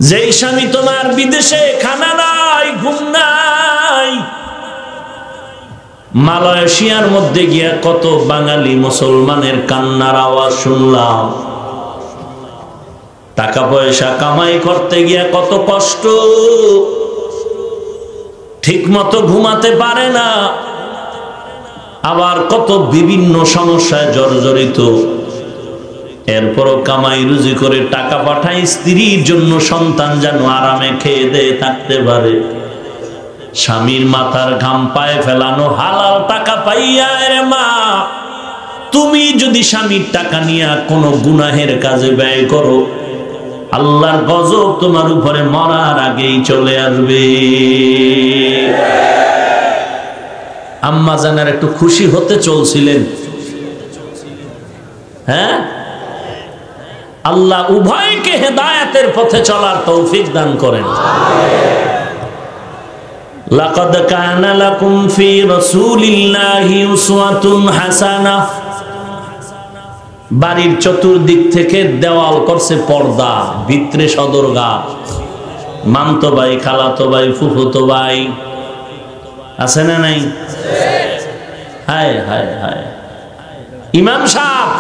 যেই স্বামী তোমার বিদেশে খানা নাই, ঘুম নাই, মালয়েশিয়ার মধ্যে গিয়া কত বাঙালি মুসলমানের কান্নার আওয়াজ শুনলাম। টাকা পয়সা কামাই করতে গিয়া কত কষ্ট, ঠিক মতো ঘুমাতে পারে না, আবার কত বিভিন্ন সমস্যায় জর্জরিত। এরপরও কামাই রুজি করে টাকা পাঠায় স্ত্রীর জন্য, সন্তান যেন আরামে খেয়ে দেয়ে থাকতে পারে। স্বামীর মাথার ঘাম পায়ে ফেলানো হালাল টাকা পাইয়া, রে মা তুমি যদি স্বামীর টাকা নিয়ে কোনো গুনাহের কাজে ব্যয় করো, আল্লাহর গজব তোমার উপরে মরার আগেই চলে আসবে। আম্মা জানার একটু খুশি হতে চলছিলেন, হ্যাঁ? আল্লাহ উভয়কে হেদায়েতের পথে চলার তৌফিক দান করেন। লাকাদ কানা লাকুম ফি রাসূলিল্লাহি উসওয়াতুন হাসানাহ। বাড়ির চতুর্দিক থেকে দেওয়াল করছে পর্দা, ভিতরে সদরঘাট, মামতো ভাই, খালাতো ভাই, ফুফুতো ভাই আছে না নাই? হায় হায় হায়। ইমাম সাহেব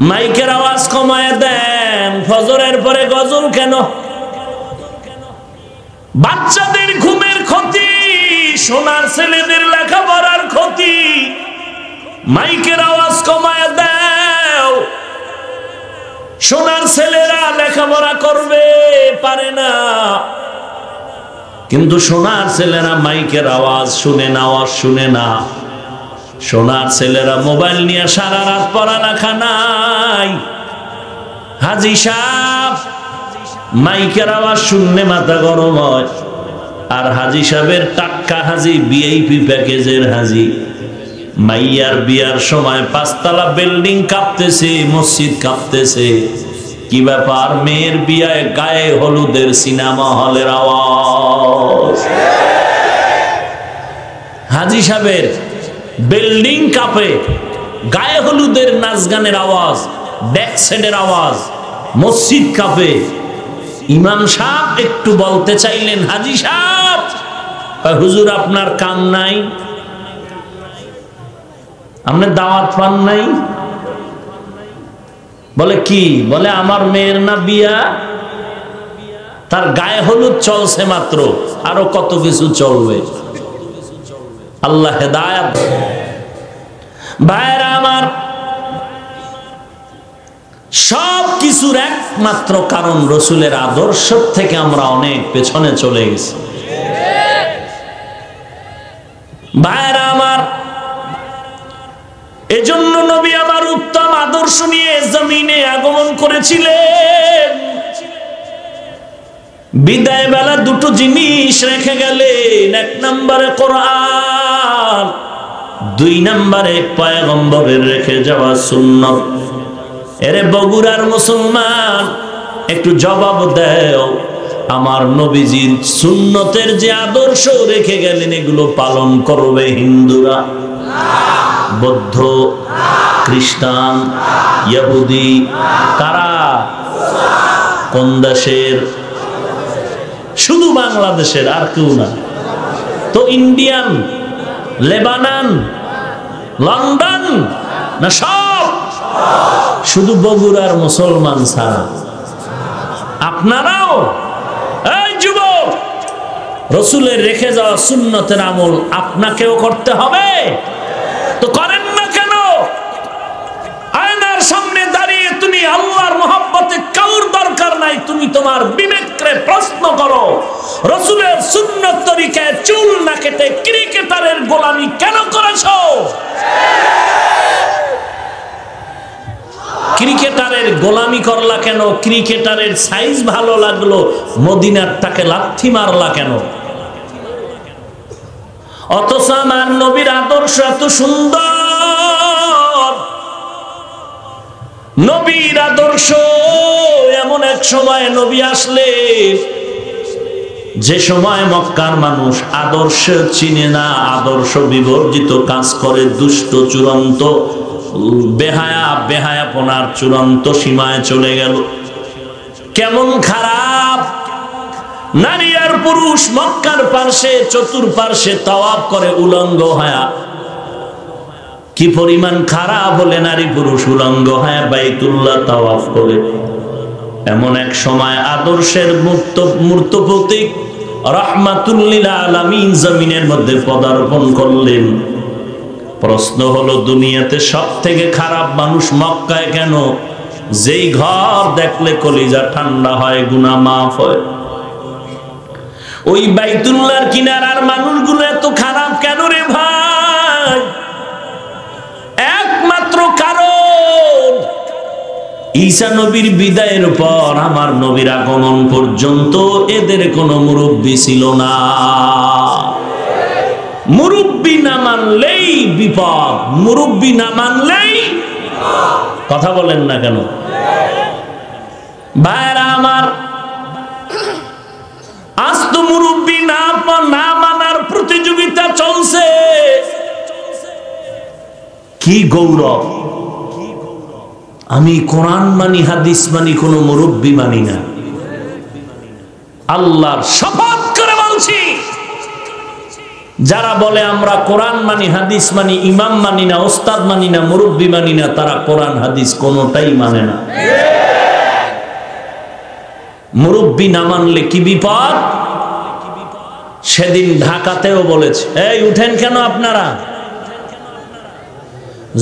মাইকের আওয়াজ কমায় দেন, ফজরের পরে গজল কেন? বাচ্চাদের ঘুমের ক্ষতি, সোনার ছেলেদের লেখাপড়ার ক্ষতি, মাইকের আওয়াজ কমায় দাও। সোনার ছেলেরা লেখাপড়া করবে পারে না, কিন্তু সোনার ছেলেরা মাইকের আওয়াজ শুনে না, আওয়াজ শুনে না। সোনার ছেলেরা মোবাইল নিয়ে সারা রাত পড়ালেখা নাই। হাজি সাহেব মাইকের আওয়াজ শুনলে মাথা গরম হয়, আর হাজি সাহেবের টাক্কা হাজি, ভিআইপি প্যাকেজের হাজি। মাইয়ার বিয়ার সময় 5 তলা বিল্ডিং কাঁপতেছে, মসজিদ কাঁপতেছে। কি ব্যাপার? মেয়ের বিয়ায় গায়ে হলুদের সিনেমা হলের আওয়াজ। হাজি সাহেবের বিল্ডিং কাঁপে, গায়ে হলুদের নাচ গানের আওয়াজ, ব্যাক সাইডের আওয়াজ, মসজিদ কাঁপে। ইমাম সাহেব একটু বলতে চাইলেন, হাজি সাহেব, হুজুর আপনার কাম নাই, আপনি দাওয়াত পান নাই? বলে কি? বলে আমার মেয়ের না বিয়া, তার গায়ে হলুদ চলছে মাত্র, আরো কত কিছু চলবে। আল্লাহ হেদায়েত। ভাইরা আমার, সব কিছুর একমাত্র কারণ রসুলের আদর্শ থেকে আমরা অনেক পেছনে চলে গেছি। ভাইরা আমার, এজন্য নবী আমার উত্তম আদর্শ নিয়ে জমিনে আগমন করেছিলেন। বিদায় বেলা দুটো জিনিস রেখে গেলেন, 1 নম্বরে কোরআন, 2 নম্বরে পয়গম্বরের রেখে যাওয়া সুন্নাত। এরে বগুড়ার মুসলমান, একটু জবাব দাও, আমার নবীজির সুন্নতের যে আদর্শ রেখে গেলেন, এগুলো পালন করবে হিন্দুরা, বৌদ্ধ, খ্রিস্টান, ইহুদি? কারা? কোন দেশের? শুধু বাংলাদেশের, আর কেউ না তো? ইন্ডিয়ান, লেবানন, লন্ডন না সব? শুধু বগুড়ার মুসলমান ছাড়া। আপনারাও, এই যুবক, রসুলের রেখে যাওয়া সুন্নতের আমল আপনাকেও করতে হবে। তো করেন না কেন? আয়নার সামনে দাঁড়িয়ে তুমি আল্লাহর মহব্বতে কাউর দরকার নাই, তুমি তোমার বিবেককে প্রশ্ন করো, রসুলের সুন্নত তরিকায় চুল না কেটে ক্রিকেটারের গোলামি কেন করেছো? ক্রিকেটারের গোলামি করলা কেন? ক্রিকেটারের সাইজ ভালো লাগলো, মদিনার তাকে লাথি মারলা কেন? অথচ আমার নবীর আদর্শ এত সুন্দর। নবীর আদর্শ এমন এক সময় নবী আসলে, যে সময় মক্কার মানুষ আদর্শ চিনে না, আদর্শ বিবর্জিত কাজ করে, দুষ্ট, চূড়ান্ত বেহায়াপনার চূড়ান্ত সীমায় চলে গেল। কেমন খারাপ। নারী আর পুরুষ মক্কার পার্শ্বে চতুর্পার্শ্বে তাওয়াফ করে উলঙ্গ হয়া। কি পরিমাণ খারাপ হলে নারী পুরুষ উলঙ্গ হয়া বাইতুল্লাহ তাওয়াফ করে। এমন এক সময় আদর্শের মূর্ত প্রতীক রাহমাতুল লিল আলামিন জমিনের মধ্যে পদার্পণ করলেন। প্রশ্ন হলো, দুনিয়াতে সব থেকে খারাপ মানুষ মক্কায় কেন? যেই ঘর দেখলে কলিজা ঠান্ডা হয়, গুনাহ মাফ হয়। ওই বাইতুল্লাহর কিনারার মানুষগুলো এত খারাপ কেন রে ভাই? একমাত্র কারণ, ঈসা নবীর বিদায়ের পর আমার নবীর আগমন পর্যন্ত এদের কোনো মুরব্বী ছিল না। মুরব্বী না মানলেই বিপদ, মুরব্বী না মানলেই কথা বলেন না কেন ভাইরা আমার? আজ তো মুরব্বী না মানার প্রতিযোগিতা চলছে। কি গৌরব! আমি কোরআন মানি, হাদিস মানি, কোনো মুরব্বী মানি না। আল্লাহর শপথ করে বলছি, যারা বলে আমরা কোরআন মানি, হাদিস মানি, ইমাম মানি না, ওস্তাদ মানি না, মুরব্বী মানি না, তারা কোরআন হাদিস কোনোটাই মানে না। মুরব্বী না মানলে কি বিপদ! সেদিন ঢাকাতেও বলেছে, এই উঠেন কেন আপনারা?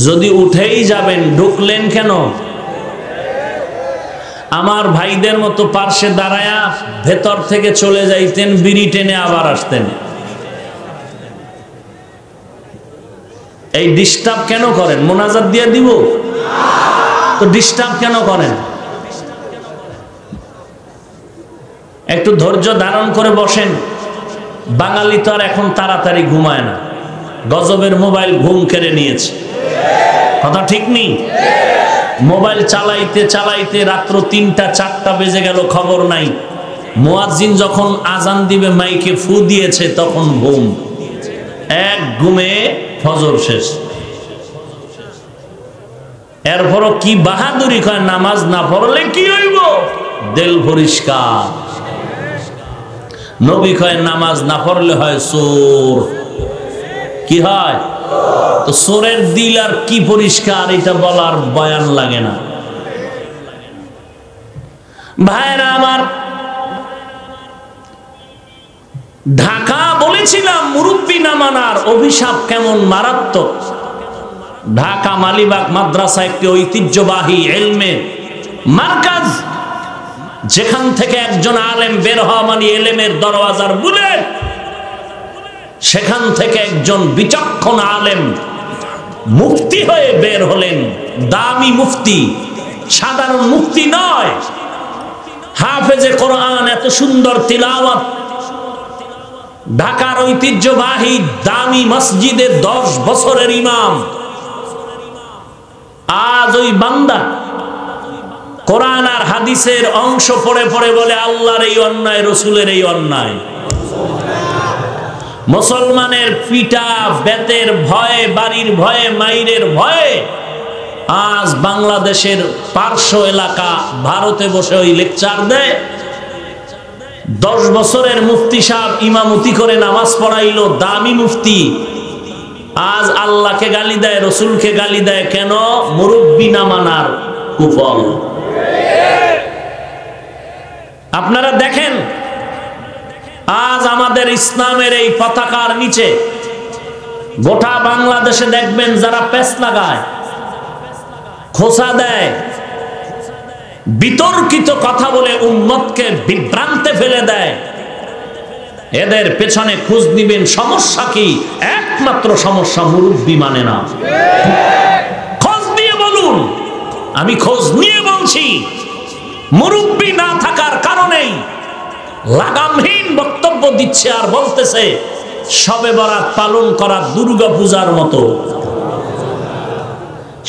যদি উঠেই যাবেন ঢুকলেন কেন? আমার ভাইদের মতো পার্শ্বে দাঁড়ায়া ভেতর থেকে চলে যাইতেন, বিড়ি টেনে আবার আসতেন। এই ডিস্টার্ব কেন করেন? মোনাজাত দিয়ে দিব তো ডিস্টার্ব কেন করেন? একটু ধৈর্য ধারণ করে বসেন। বাঙালি তো আর এখন তাড়াতাড়ি ঘুমায় না। গজবের মোবাইল ঘুম কেড়ে নিয়েছে, কথা ঠিক নেই? মোবাইল চালাইতে চালাইতে রাত্র 3টা 4টা বেজে গেল, খবর নাই। মুয়াজ্জিন যখন আজান দিবে মাইকে ফু দিয়েছে, তখন ঘুম। এক ঘুমে ফজর শেষ। এরপরও কি বাহাদুরি কয়, নামাজ না পড়লে কি হইব? দিল পরিষ্কার। নবী কয় নামাজ না পড়লে হয় চোর। কি হয়? তো চোরের দিল আর কি পরিষ্কার, এটা বলার বয়ান লাগে না। ভাইরা আমার, ঢাকা বলেছিলাম মুরব্বী না মানার অভিশাপ কেমন মারাত্মক। ঢাকা মালিবাগ মাদ্রাসা একটি ঐতিহ্যবাহী ইলমের মারকাজ, যেখান থেকে একজন আলেম বের হওয়া মানে ইলমের দরওয়াজার বুলেট। সেখান থেকে একজন বিচক্ষণ আলেম মুফতি হয়ে বের হলেন। দামি মুফতি, সাধারণ মুফতি নয়। হাফেজে কোরআন, এত সুন্দর তিলাওয়াত। ঢাকার ঐতিহ্যবাহী দামি মসজিদে 10 বছরের ইমাম। আজ ওই বান্দা কোরআন আর হাদিসের অংশ পড়ে পড়ে বলে আল্লাহর এই অন্যায়, রসুলের এই অন্যায়। মুসলমানের পিটা বেতের ভয়ে, বাড়ির ভয়ে, মাইরের ভয়ে আজ বাংলাদেশের পার্শ্ব এলাকা ভারতে বসে ওই লেকচার দেয়। 10 বছরের মুফতি সাহেব ইমামতি করে নামাজ পড়াইলো, দামি মুফতি। আজ আল্লাহকে গালি দেয়, রসুলকে গালি দেয়। কেন? মুরব্বী না মানার কুফল। আপনারা দেখেন, আজ আমাদের ইসলামের এই পতাকার নিচে গোটা বাংলাদেশে দেখবেন যারা পেছ লাগায়, খোসা দেয়, বিতর্কিত কথা বলে উম্মতকে বিভ্রান্তে ফেলে দেয়, এদের পেছনে খোঁজ দিবেন সমস্যা কি? একমাত্র সমস্যা মুরব্বী মানে না। খোঁজ নিয়ে বলুন, আমি খোঁজ নিয়ে বলছি। মুরব্বী না থাকার কারণেই লাগামহীন বক্তব্য দিচ্ছে আর বলতেছে শবে বরাত পালন করা দুর্গা পূজার মতো।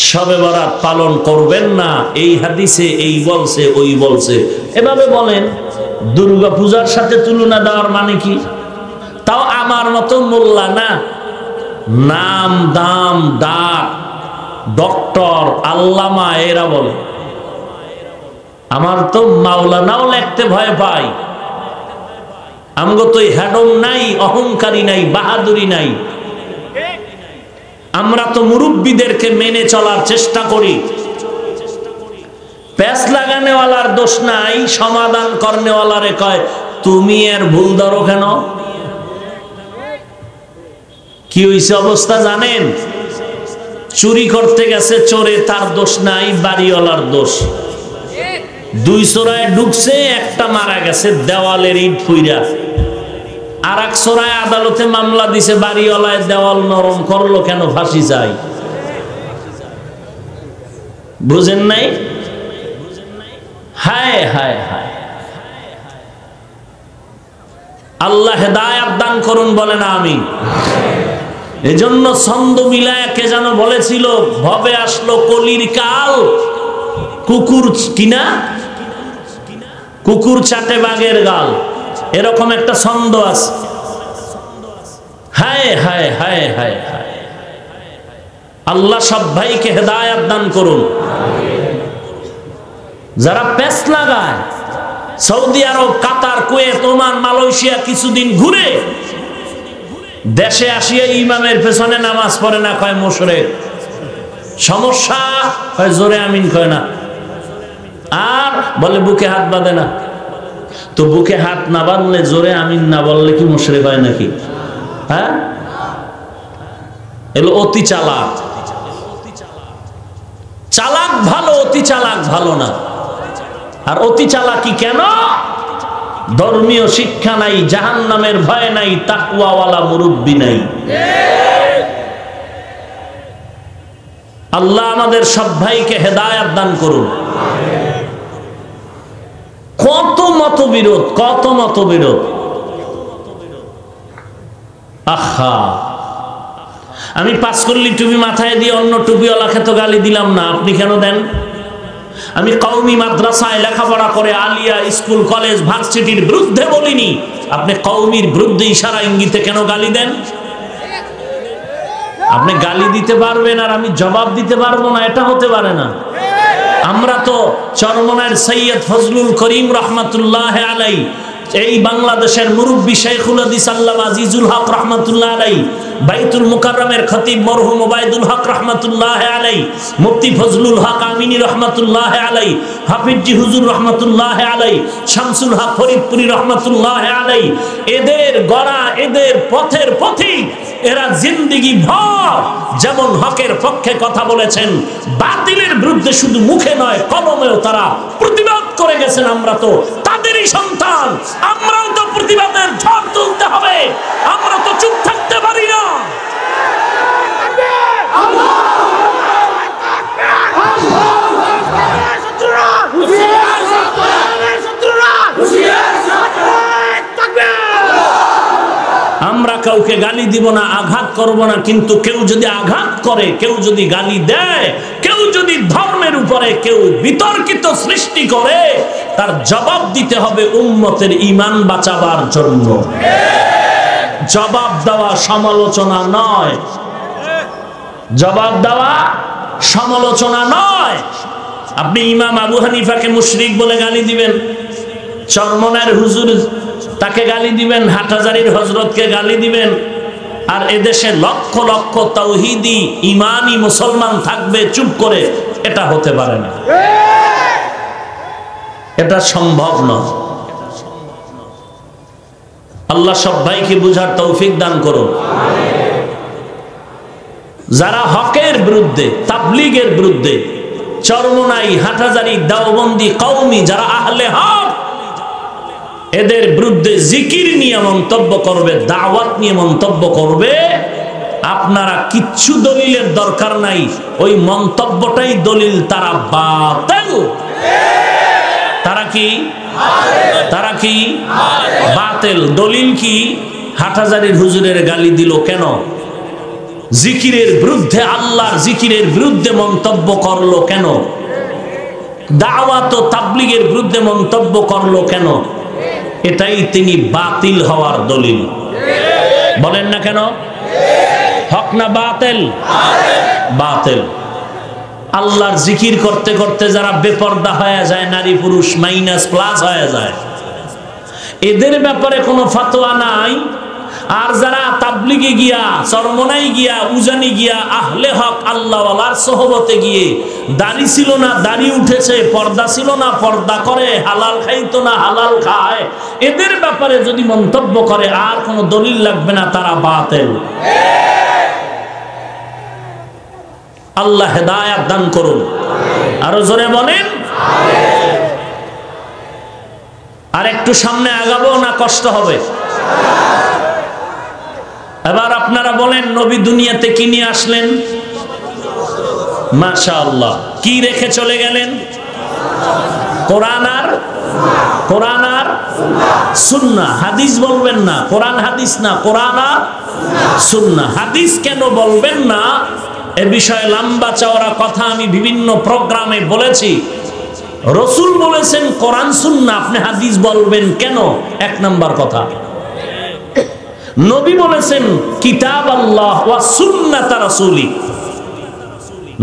শবে বরাত পালন করবেন না, এই হাদিসে এই বলছে, ওই বলছে, এভাবে বলেন। দুর্গা পূজার সাথে তুলনা দেওয়ার মানে কি? তাও আমার মতো মোল্লা না, নাম দাম ডাক ডক্টর আল্লামা এরা বলে। আমার তো মাওলানাও লিখতে ভয় পাই। আমগো তো হ্যাডম নাই, অহংকারী নাই, বাহাদুরি নাই। আমরা তো মুরব্বীদেরকে মেনে চলার চেষ্টা করি। প্যাস লাগানেওয়ালার দোষ নাই, সমাধান করনেওয়ালারে কয় তুমি এর ভুল ধরো কেন? কি হইছে অবস্থা জানেন? চুরি করতে গেছে চোরে, তার দোষ নাই, বাড়িওয়ালার দোষ। দুই চোরায় ঢুকছে, একটা মারা গেছে দেওয়ালের ইট ফুইরা। আর এক চোরায় আদালতে মামলা দিছে, বাড়িওয়ালায় দেওয়াল নরম করলো কেন, ফাঁসি চাই। বুঝেন নাই? হায় হায় হায়, আল্লাহ হেদায়েত দান করুন, বলেন আমিন। এজন্য ছন্দ মিলায় কে যেন বলেছিল, ভবে আসলো কলির কাল, কুকুর কিনা কুকুর চাটে বাঘের গাল, এরকম একটা ছন্দ আছে। হায় হায় হায় হায় হায়, আল্লাহ সব ভাইকে হেদায়েত দান করুন। যারা পেস লাগায়, সৌদি আরব, কাতার, কুয়েত, ওমান, মালয়েশিয়া কিছুদিন ঘুরে দেশে আসিয়া ইমামের পেছনে নামাজ পড়ে না, কয় মুশরিক। সমস্যা, কয় জোরে আমিন কয় না, আর বলে বুকে হাত বাঁধে না। তো বুকে হাত না বাঁধলে, জোরে আমিন না বললে কি মুশরিক হয় নাকি? হ্যাঁ, এগুলো অতি চালাক। চালাক ভালো, অতি চালাক ভালো না। আর অতি চালাকি কেন? ধর্মীয় শিক্ষা নাই, জাহান্নামের ভয় নাই, তাকওয়াওয়ালা মুরব্বি নাই। আল্লাহ আমাদের সব ভাইকে হেদায়েত দান করুন। কত মতবিরোধ, কত মতবিরোধ। আহা, আমি পাঁচকল্লি টুপি মাথায় দিয়ে অন্য টুপিওয়ালাকে তো গালি দিলাম না, আপনি কেন দেন? আমি কওমি মাদ্রাসায় লেখাপড়া করে আলিয়া স্কুল, কলেজ, ভার্সিটির বিরুদ্ধে বলিনি, আপনি কওমির বিরুদ্ধে ইশারা ইঙ্গিতে কেন গালি দেন? আপনি গালি দিতে পারবেন আর আমি জবাব দিতে পারবো না, এটা হতে পারে না। আমরা তো চরমনার সৈয়দ ফজলুল করিম রহমাতুল্লাহ আলাই, এই বাংলাদেশের মুরব্বী শেখুল হাদিস আল্লামা আজিজুল হক রহমাতুল্লাহ আলাই, বাইতুল মুকাররমের খতিব মরহুম ওবায়দুল হক রহমাতুল্লাহ আলাই, মুফতি ফজলুল হক আমিনী রহমাতুল্লাহ আলাই, হাফিজি হুজুর রহমাতুল্লাহ আলাই, শামসুল হক ফরিদপুরি রহমাতুল্লাহ আলাই, এদের গড়া, এদের পথের পথিক। এরা জিন্দেগি ভর যেমন হকের পক্ষে কথা বলেছেন, বাতিলের বিরুদ্ধে শুধু মুখে নয়, কলমেও তারা প্রতিবাদ করে গেছেন। আমরা তো তাদেরই সন্তান, আমরাও তো প্রতিবাদের ঝড় তুলতে হবে, আমরা তো চুপ থাকতে পারি না। আমরা কাউকে গালি দিব না, আঘাত করব না, কিন্তু কেউ যদি আঘাত করে, কেউ যদি গালি দেয়, কেউ যদি ধর্মের উপরে কেউ বিতর্কিত সৃষ্টি করে, তার জবাব দিতে হবে উম্মতের ঈমান বাঁচাবার জন্য। জবাব দেওয়া সমালোচনা নয়, জবাব দেওয়া সমালোচনা নয়। আপনি ইমাম আবু হানিফাকে মুশরিক বলে গালি দিবেন, চরমনার হুজুর তাকে গালি দিবেন, হাটহাজারীর হযরতকে গালি দিবেন, আর এদেশে লক্ষ লক্ষ তাওহীদি ঈমানি মুসলমান থাকবে চুপ করে, এটা হতে পারে না, এটা সম্ভব নয়। আল্লাহ সব ভাইকে বুঝার তৌফিক দান করুন। যারা হকের বিরুদ্ধে, তাবলীগের বিরুদ্ধে, চরমনাই, হাটহাজারী, দেওবন্দি, কওমি যারা আহলে হক, এদের বিরুদ্ধে জিকির নিয়ে মন্তব্য করবে, দাওয়াত নিয়ে মন্তব্য করবে, আপনারা কিচ্ছু দলিলের দরকার নাই, ওই মন্তব্যটাই দলিল। তারা বাতিল, তারা কি? তারা কি? বাতিল। দলিল কি? হাটহাজারীর হুজুরের গালি দিল কেন? জিকিরের বিরুদ্ধে, আল্লাহর জিকিরের বিরুদ্ধে মন্তব্য করলো কেন? দাওয়াত ও তাবলীগের বিরুদ্ধে মন্তব্য করলো কেন? এটাই তিনি বাতিল হওয়ার দলিল। বলেন না কেন? হক না বাতিল? বাতিল। আল্লাহর জিকির করতে করতে যারা বেপরদা হয়ে যায়, নারী পুরুষ মাইনাস প্লাস হয়ে যায়, এদের ব্যাপারে কোনো ফতোয়া নাই। আর যারা তাবলিগে গিয়া, চরমনাই গিয়া, উজানি গিয়া, আহলে হক আল্লাহওয়ালার সোহবতে গিয়ে দাড়ি ছিল না দাড়ি উঠেছে, পর্দা ছিল না পর্দা করে, হালাল খাইতো না হালাল খায়, এদের ব্যাপারে যদি মন্তব্য করে আর কোনো দলিল লাগবে না, তারা বাতিল। আল্লাহ হেদায়েত দান করুন। আরো জোরে বলেন। আর একটু সামনে আগাবো না কষ্ট হবে? এবার আপনারা বলেন, নবী দুনিয়াতে কি নিয়ে আসলেন? মাশাআল্লাহ। কি রেখে চলে গেলেন? কোরআন আর সুন্নাহ। হাদিস বলবেন না, কোরআন হাদিস না, কোরআন আর সুন্নাহ। হাদিস কেন বলবেন না এ বিষয়ে লম্বা চওড়া কথা আমি বিভিন্ন প্রোগ্রামে বলেছি। রাসূল বলেছেন কোরআন সুন্নাহ, আপনি হাদিস বলবেন কেন? এক নাম্বার কথা। নবী বলেছেন কিতাব আল্লাহ ওয়া সুন্নাত রাসূলি,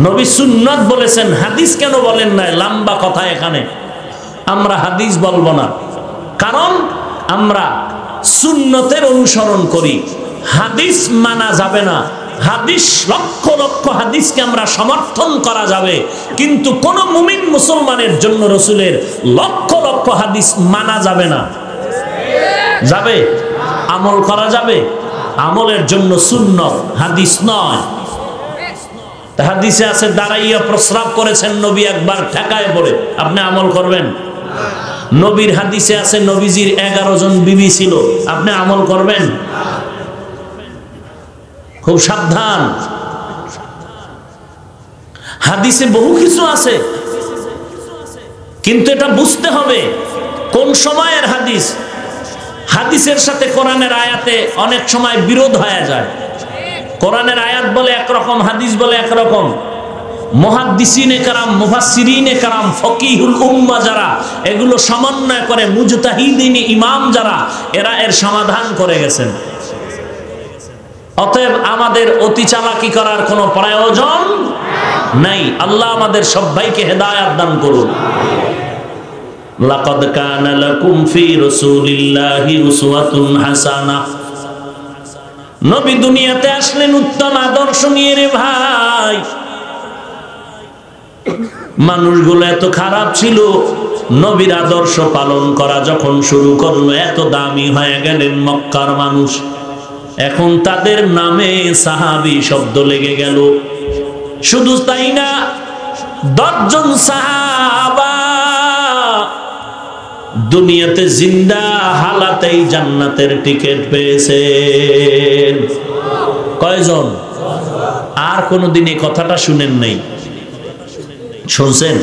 নবী সুন্নাত বলেছেন, হাদিস কেন বলেন না? লম্বা কথা এখানে। আমরা হাদিস বলবো না, কারণ আমরা সুন্নতের অনুসরণ করি, হাদিস মানা যাবে না। হাদিস লক্ষ লক্ষ হাদিসকে আমরা সমর্থন করা যাবে, কিন্তু কোন মুমিন মুসলমানের জন্য রাসূলের লক্ষ লক্ষ হাদিস মানা যাবে না। যাবে? আমল করা যাবে? আমলের জন্য সুন্নত, হাদিস নয়। হাদিসে আছে দাঁড়াইয়া প্রস্রাব করেছেন নবী একবার ঠেকায় পড়ে, আপনি আমল করবেন? নবীর হাদিসে আছে নবীজির 11 জন বিবি ছিল, আপনি আমল করবেন? খুব সাবধান। হাদিসে বহু কিছু আছে, কিন্তু এটা বুঝতে হবে কোন সময়ের হাদিস। হাদিসের সাথে কোরআনের আয়াতে অনেক সময় বিরোধ হয়ে যায়। কোরআনের আয়াত বলে একরকম, হাদিস বলে একরকম। মুহাদ্দিসিনে কেরাম, মুফাসসিরিনে কেরাম, ফকিহুল উম্মাহ যারা এগুলো সমন্বয় করে, মুজতাহিদিন ইমাম যারা, এরা এর সমাধান করে গেছেন। অতএব আমাদের অতি চালাকি করার কোনো প্রয়োজন নাই। আল্লাহ আমাদের সবাইকে হেদায়েত দান করুন। লাকাদ কানা লাকুম ফি রাসূলিল্লাহি উসওয়াতুন হাসানাহ। নবী দুনিয়াতে আসলেন উত্তম আদর্শ নিয়ে রে ভাই। মানুষগুলো এত খারাপ ছিল, নবীর আদর্শ পালন করা যখন শুরু করলো, এত দামি হয়ে গেলেন মক্কার মানুষ। এখন তাদের নামে সাহাবী শব্দ লেগে গেল। শুধু তাই না, 10 জন সাহাবা দুনিয়াতে জিন্দা হালাতেই জান্নাতের টিকিট পেয়েছেন। কয়জন? আর কোনদিন এই কথাটা শুনেন নাই? শুনছেন?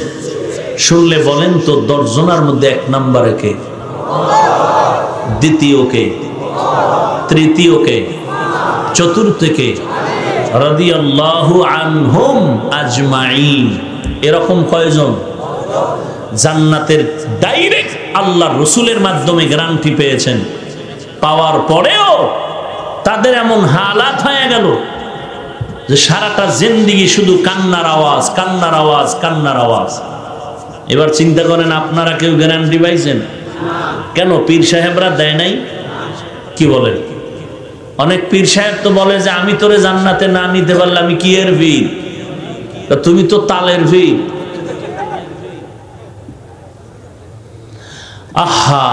শুনলে বলেন তো 10 জনের মধ্যে 1 নম্বরে কে? দ্বিতীয় কে? তৃতীয় কে? চতুর্থ কে? রাদিয়াল্লাহু আনহুম আজমাইন। এরকম কয়জন? জান্নাতের ডাইরেক্ট আল্লাহর রাসূলের মাধ্যমে গ্যারান্টি পেয়েছেন। পাওয়ার পরেও তাদের এমন হালাত হয়ে গেল যে সারাটা জিন্দেগি শুধু কান্নার আওয়াজ, কান্নার আওয়াজ, কান্নার আওয়াজ। এবার চিন্তা করেন, আপনারা কেউ গ্যারান্টি পাইছেন? কেন পীর সাহেবরা দেয় নাই? কি বলেন? অনেক পীর সাহেব তো বলে যে আমি তোরে জান্নাতে না নিতে পারলে আমি কি এর পীর? তুমি তো তালের পীর। আহা,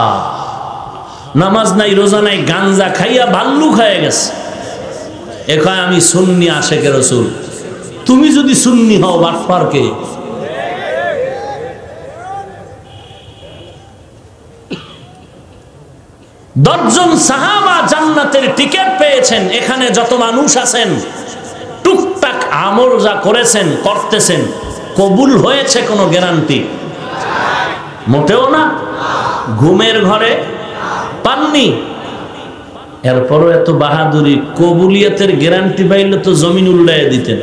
নামাজ নাই, রোজা নাই, গাঞ্জা খাইয়া ভাল্লুক হয়ে গেছে। এখন আমি সুন্নি আশেকে রাসূল। তুমি যদি সুন্নি হও, বাটপার কে? দশজন সাহাবা জান্নাতের টিকিট পেয়েছেন। এখানে যত মানুষ আছেন, টুকটাক আমল যা করেছেন, করতেছেন, কবুল হয়েছে কোনো গ্যারান্টি? মোটেও না। ঘুমের ঘরে পাননি, এরপরও এত বাহাদুরি। কবুলিয়তের গ্যারান্টি পাইলে তো জমিন উল্টাইয়া দিতেন।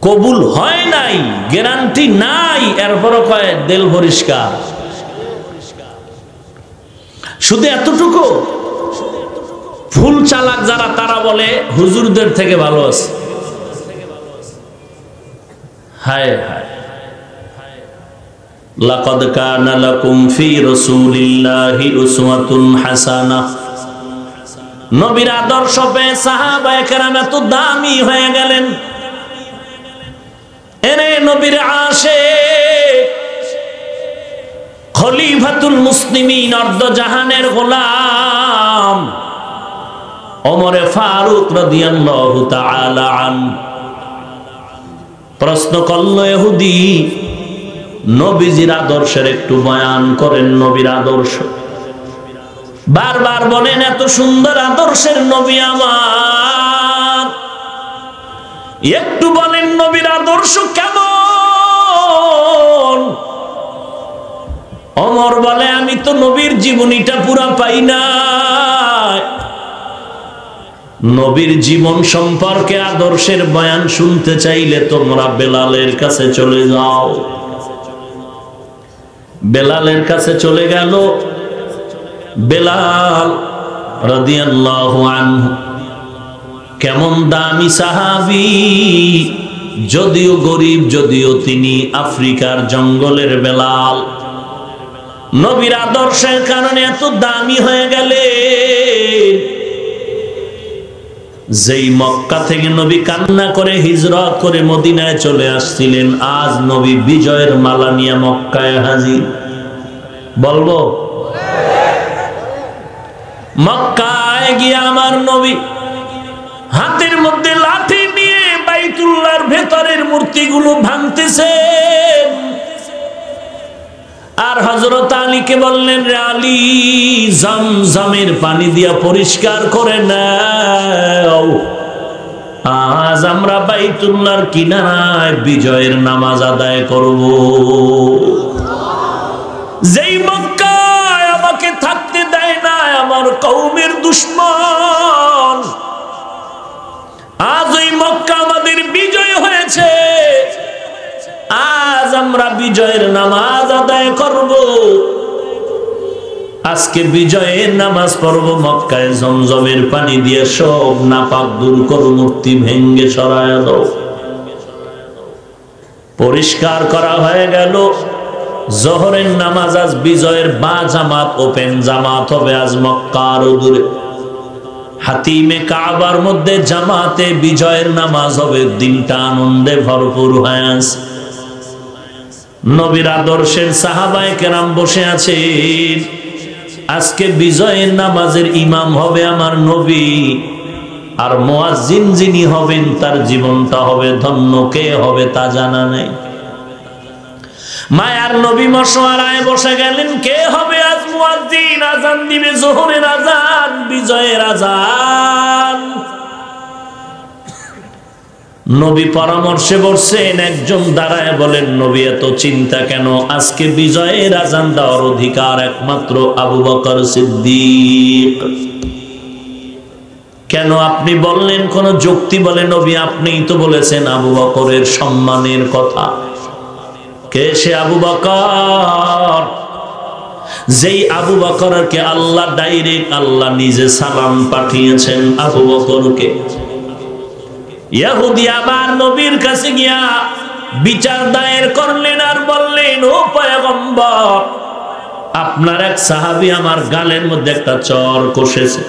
কবুল হয় নাই, গ্যারান্টি নাই, এরপরও কয় দেল পরিষ্কার। শুধু এতটুকু, ফুল চালাক যারা, তারা বলে হুজুরদের থেকে ভালো আছে। হায় হায়, লাকাদ কানা লাকুম ফি রাসূলিল্লাহি উসওয়াতুন হাসানাহ। নবীর আদর্শ পেয়ে সাহাবায়ে কেরাম এত দামি হয়ে গেলেন। এরে নবীর আশিক, খলিফাতুল মুসলিমিন, অর্ধ জাহানের গোলাম ওমরে ফারুক রাদিয়াল্লাহু তাআলা আনহু প্রশ্ন করল, ইহুদি নবীজির আদর্শের একটু বয়ান করেন। নবীর আদর্শ বারবার বলেন, এত সুন্দর আদর্শের নবী আমার, একটু বলেন নবীর আদর্শ কেমন? ওমর বলে, আমি তো নবীর জীবনীটা পুরা পাই না। নবীর জীবন সম্পর্কে আদর্শের বয়ান শুনতে চাইলে তোমরা বেলালের কাছে চলে যাও। বেলালের কাছে চলে গেল। বেলাল রাদিয়াল্লাহু আনহু কেমন দামি সাহাবী, যদিও গরিব, যদিও তিনি আফ্রিকার জঙ্গলের বেলাল, নবীর আদর্শের কারণে এত দামি হয়ে গেলেন। যেই মক্কা থেকে নবী কান্না করে হিজরত করে মদিনায় চলে আসছিলেন, আজ নবী বিজয়ের মালা নিয়ে মক্কায় হাজির। বলবো, মক্কায় গিয়ে আমার নবী হাতের মধ্যে লাঠি নিয়ে বাইতুল্লাহর ভেতরের মূর্তিগুলো ভাঙতেছেন। আর হযরত আলীকে বললেন, রে আলী, জমজমের পানি দিয়া পরিষ্কার করে নাও, আজ আমরা বাইতুল্লাহর কিনারায় বিজয়ের নামাজ আদায় করব। যেই মক্কায় আমাকে থাকতে দেয় না আমার কওমের দুশমন, আজ ওই মক্কা আমাদের বিজয় হয়েছে, আজ আমরা বিজয়ের নামাজ আদায় করব। আজকে বিজয়ের নামাজ পড়ব মক্কায়, জমজমের পানি দিয়ে সব নাপাক দূর করো, মূর্তি ভেঙ্গে সরায় দাও। পরিষ্কার করা হয়ে গেল। জোহরের নামাজ আজ বিজয়ের বা জামাত, ওপেন জামাত হবে আজ মক্কার দূরে। হাতিমে কাবার মধ্যে জামাতে বিজয়ের নামাজ হবে। দিনটা আনন্দে ভরপুর হয়ে আছে। নবীর আদর্শের সাহাবায়ে কেরাম বসে আছেন। আজকে বিজয়ের নামাজের ইমাম হবে আমার নবী, আর মুয়াজ্জিন যিনি হবেন তার জীবনটা হবে ধন্য। কে হবে তা জানা নেই। মায়ার নবী মশওয়ারায় বসে গেলেন, কে হবে আজ মুয়াজ্জিন? আজান দিবে যোহরের আজান, বিজয়ের আজান। নবী পরামর্শে বসছেন। একজন দাঁড়ায় বলেন, নবী এত চিন্তা কেন? আজকে বিজয়ের আজান দেওয়ার অধিকার একমাত্র আবু বকর সিদ্দিক। কেন আপনি বললেন? কোন যুক্তি বলে নবী? আপনিই তো বলেছেন আবু বকরের সম্মানের কথা। কে সে আবু বকর? যেই আবু বকরকে আল্লাহ ডাইরেক্ট, আল্লাহ নিজে সালাম পাঠিয়েছেন আবু বকরকে। ইহুদি আবার নবীর কাছে গিয়া বিচার দায়ের করলেন আর বললেন, ও পয়গম্বর, আপনার এক সাহাবী আমার গালের মধ্যে একটা চর কষেছে।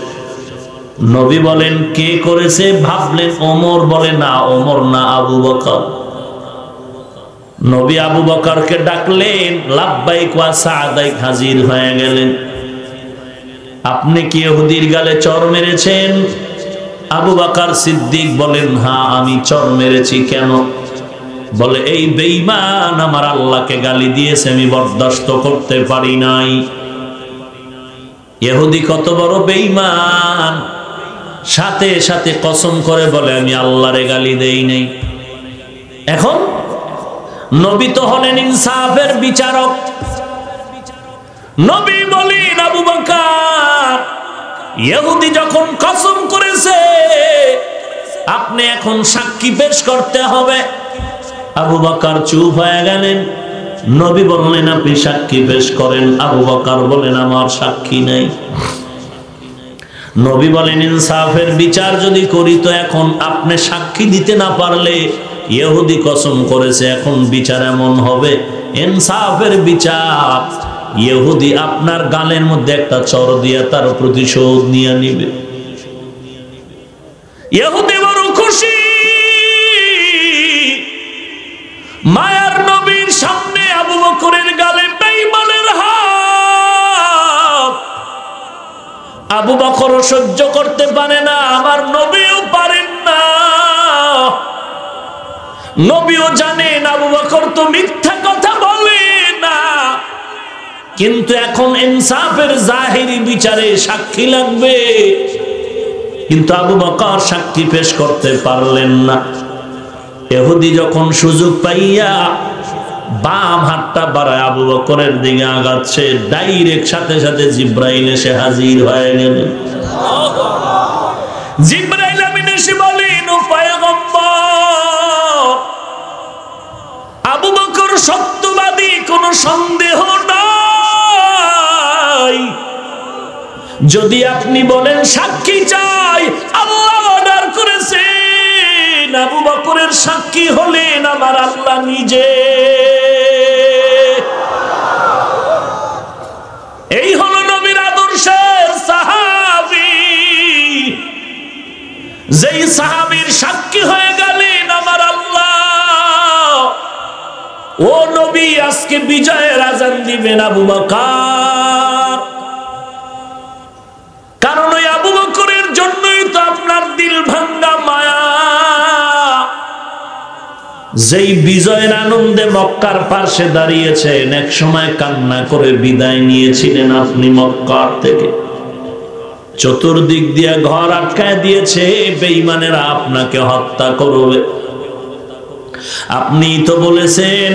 নবী বলেন, কে করেছে? ভাবলেন ওমর। বলে না, ওমর না, আবু বকর। নবী আবু বকরকে ডাকলেন, লাব্বাইক ওয়া সাদাইক, হাজির হয়ে গেলেন। আপনি কি ইহুদির গালে চর মেরেছেন? আবু বকর সিদ্দিক বলেন, হ্যাঁ আমি চর মেরেছি। কেন? বলে, এই বেঈমান আমার আল্লাহকে গালি দিয়েছে, আমি বরদাস্ত করতে পারি নাই। ইহুদি কত বড় বেঈমান! সাথে সাথে কসম করে বলে, আমি আল্লাহরে গালি দেই নাই। এখন নবী তো হলেন ইনসাফের বিচারক। নবী বলেন, আবু বকর, ইহুদি যখন কসম করেছে, আপনি এখন সাক্ষী পেশ করতে হবে। আবু বকর চুপ হয়ে গেলেন। নবী বললেন, আপনি সাক্ষী পেশ করেন। আবু বকর বলেন, আমার সাক্ষী নাই। নবী বলেন, ইনসাফের বিচার যদি করি তো এখন আপনি সাক্ষী দিতে না পারলে ইহুদি কসম করেছে এখন বিচার এমন হবে, ইনসাফের বিচার। ইহুদি আপনার গালের মধ্যে একটা চর দিয়ে তার প্রতিশোধ নিয়ে নিবে। ইহুদি বড় খুশি, মায়ার নবীর সামনে আবু বকরের গালে বেঈমানের হাত। আবু বকর সহ্য করতে পারে না, আমার নবীও পারেন না। নবীও জানেন আবু বকর তো মিথ্যা কথা বলে না, কিন্তু এখন ইনসাফের জাহিরি বিচারে সাক্ষী লাগবে। কিন্তু আবু বকর সাক্ষী পেশ করতে পারলেন না। ইহুদি যখন সুযোগ পাইয়া বাম হাতটা বাড়ায় আবু বকরের দিকে আগাচ্ছে, ডাইরেক্ট সাথে সাথে জিব্রাইল এসে হাজির হয়ে গেলেন। জিব্রাইল আমিন এসে বলেন, ও পয়গম্বর, আবু বকর সত্যবাদী, কোনো সন্দেহ নাই। যদি আপনি বলেন সাক্ষী চাই, আল্লাহ অর্ডার করেছেন আবু বকরের সাক্ষী হলেন আমার আল্লাহ নিজে। এই হলো নবীর আদর্শের সাহাবী। যেই সাহাবীর সাক্ষী হয়ে গেলেন আমার আল্লাহ, ও নবী আজকে বিজয়ের আযান দিবেন আবু বকর। কারণ ওই আবু বকরের জন্যই তো আপনার দিল ভাঙ্গা মায়া। যেই বিজয়ের আনন্দে মক্কার পাশে দাঁড়িয়েছেন, এক সময় কান্না করে বিদায় নিয়েছিলেন আপনি মক্কা থেকে। চতুর্দিক দিয়ে ঘর আটকায় দিয়েছে, বেঈমানেরা আপনাকে হত্যা করবে। আপনি তো বলেছেন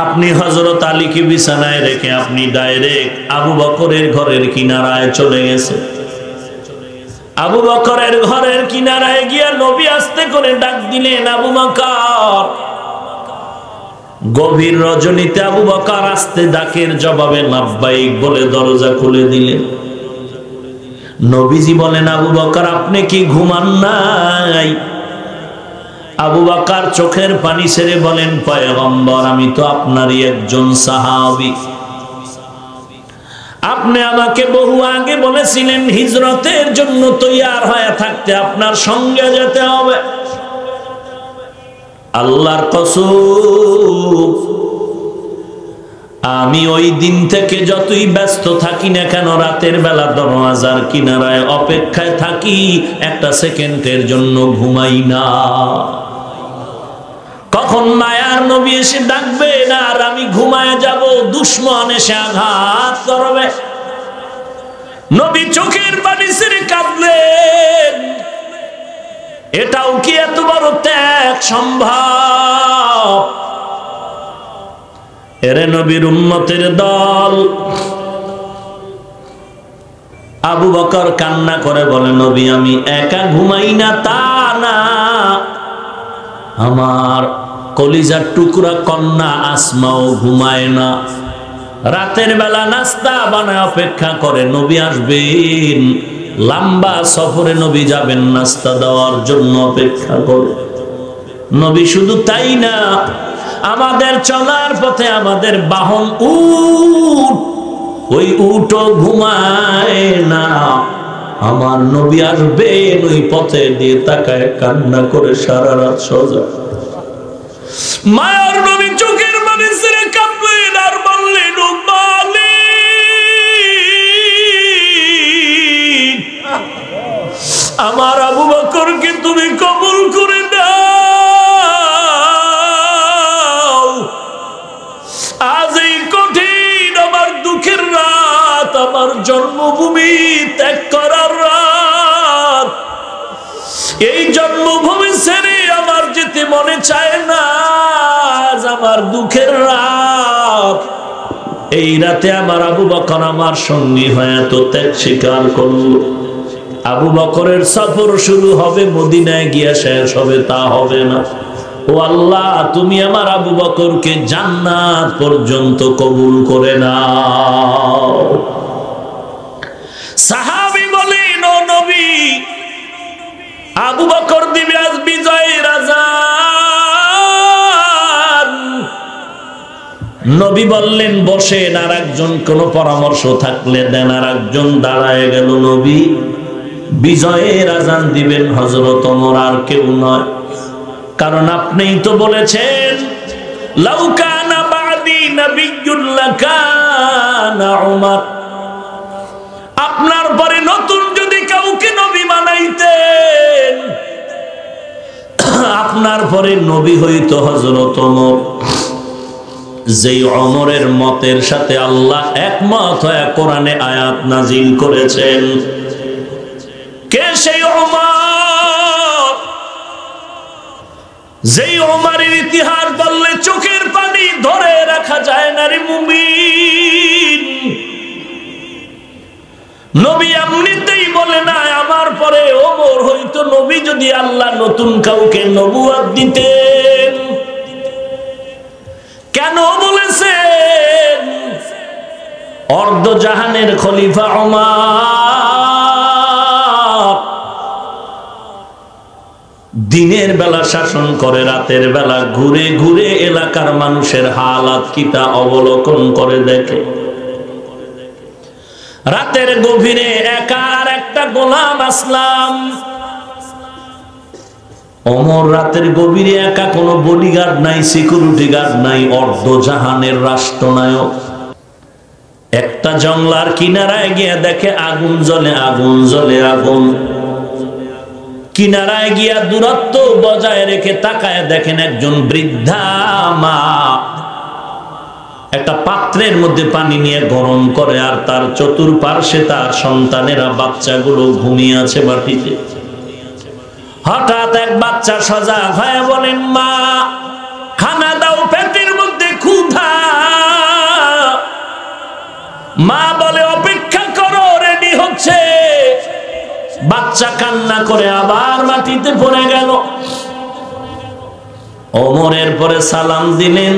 আপনি হযরত আলীকে বিছানায় রেখে আপনি ডাইরেক্ট আবু বকরের ঘরের কিনারায় চলে গেছেন। আবু বকরের ঘরের কিনারায় গিয়ে নবী আস্তে করে ডাক দিলেন, আবু বকর। গভীর রজনীতে আবু বকর আস্তে ডাকের জবাবে লাব্বাইক বলে দরজা খুলে দিলেন। নবীজি বলেন, আবু বকর আপনি কি ঘুমান নাই? আবু বকর চোখের পানি ছেড়ে বলেন, পয়গম্বর আমি তো আপনারই একজন সাহাবী। আপনি আমাকে বহু আগে বলেছিলেন হিজরতের জন্য তৈয়ার হয়ে থাকতে, আপনার সঙ্গে যেতে হবে। আল্লাহর কসম, আমি ওই দিন থেকে যতই ব্যস্ত থাকি না কেন, রাতের বেলা দরওয়াজার কিনারায় অপেক্ষায় থাকি, একটা সেকেন্ডের জন্য ঘুমাই না। কখন মায়ার নবী এসে ডাকবে না আর আমি ঘুমায় যাব, দুশমন এসে আঘাত করবে। নবী চোখের পানি ছেড়ে কাঁদলেন। এটাও কি এত বড় ত্যাগ সম্ভব? এরে নবীর উম্মতের দল। আবু বকর কান্না করে বলে, নবী আমি একা ঘুমাই না তা না, আমার কলিজার টুকরা কন্যা আসমাও ঘুমায় না। রাতের বেলা নাস্তা বানায় অপেক্ষা করে, নবী আসবেন। লম্বা সফরে নবী যাবেন, নাস্তা দেওয়ার জন্য অপেক্ষা করে। নবী শুধু তাই না, আমাদের চলার পথে আমাদের বাহন উট, ওই উটও ঘুমায় না। আমার নবী আসবেন, ওই পথে দিয়ে তাকায় কান্না করে সারা রাত সোজা। মায়ার নবী চোখের পানি ছেড়ে কাঁদলেন আর বললেন, ও মালিক, আমার আবু বকরকে তুমি কবুল করে দাও। আজ এই কঠিন আমার দুঃখের রাত, আমার জন্মভূমি ত্যাগ করার রাত, এই জন্মভূমি ছেড়ে আমার যেতে মনে চায় না। আমার দুঃখের রাত, এই রাতে আমার আবু বকর আমার সঙ্গী হয়ে তো ত্যাগ স্বীকার করল। আবু বকরের সফর শুরু হবে, মদিনায় গিয়ে শেষ হবে তা হবে না। ও আল্লাহ, তুমি আমার আবু বকরকে জান্নাত পর্যন্ত কবুল করে নাও। সাহাবী বলেন, ও নবী, আবু বকর দিবে আজ বিজয়ের আযান। নবী বললেন বসেন, আর একজন কোন পরামর্শ থাকলে দেন। আর একজন দাঁড়ায় গেল। নবী বিজয়ের আজান দিবেন হযরত ওমর, আর কেউ নয়। কারণ আপনিই তো বলেছেন লাউ কানা বাদি নাবিয়্যুন লাকানা উমর, আপনার পরে নতুন যদি কাউকে নবী বানাইতেন আপনার পরে নবী হইতো হযরত ওমর। যেই ওমরের মতের সাথে আল্লাহ একমত হয়ে কোরআনে আয়াত নাজিল করেছেন। কে সেই ওমর? যেই ওমরের ইতিহাস বললে চোখের পানি ধরে রাখা যায় না রে মুমিন। নবী এমনিতেই বলে না আমার পরে ওমর হইতো নবী যদি আল্লাহ নতুন কাউকে নবুয়ত দিতেন। কেন বলেছেন? অর্ধ জাহানের খলিফা ওমর দিনের বেলা শাসন করে, রাতের বেলা ঘুরে ঘুরে এলাকার মানুষের হালাত কি তা অবলোকন করে দেখে। রাতের গভীরে একা আর একটা গোলাম আসলাম। ওমর রাতের গভীরে একা, কোনো বডিগার্ড নাই, সিকিউরিটি গার্ড নাই, অর্ধ জাহানের রাষ্ট্রনায়ক। একটা জঙ্গলার কিনারায় গিয়ে দেখে আগুন জ্বলে, আগুন জ্বলে, আগুন। কিনারায় গিয়া দূরত্ব বজায় রেখে তাকায় দেখেন একজন বৃদ্ধা মা একটা পাত্রের মধ্যে পানি নিয়ে গরম করে, আর তার চতুর্পার্শ্বে তার সন্তানেরা বাচ্চাগুলো ঘুমিয়ে আছে মাটিতে। হঠাৎ এক বাচ্চা সজাগ হয়ে বলেন মা খানা দাও, পেটের মধ্যে ক্ষুধা। মা বলে অপেক্ষা করো, রেডি হচ্ছে। বাচ্চা কান্না করে আবার মাটিতে পড়ে গেল। ওমরের পরে সালাম দিলেন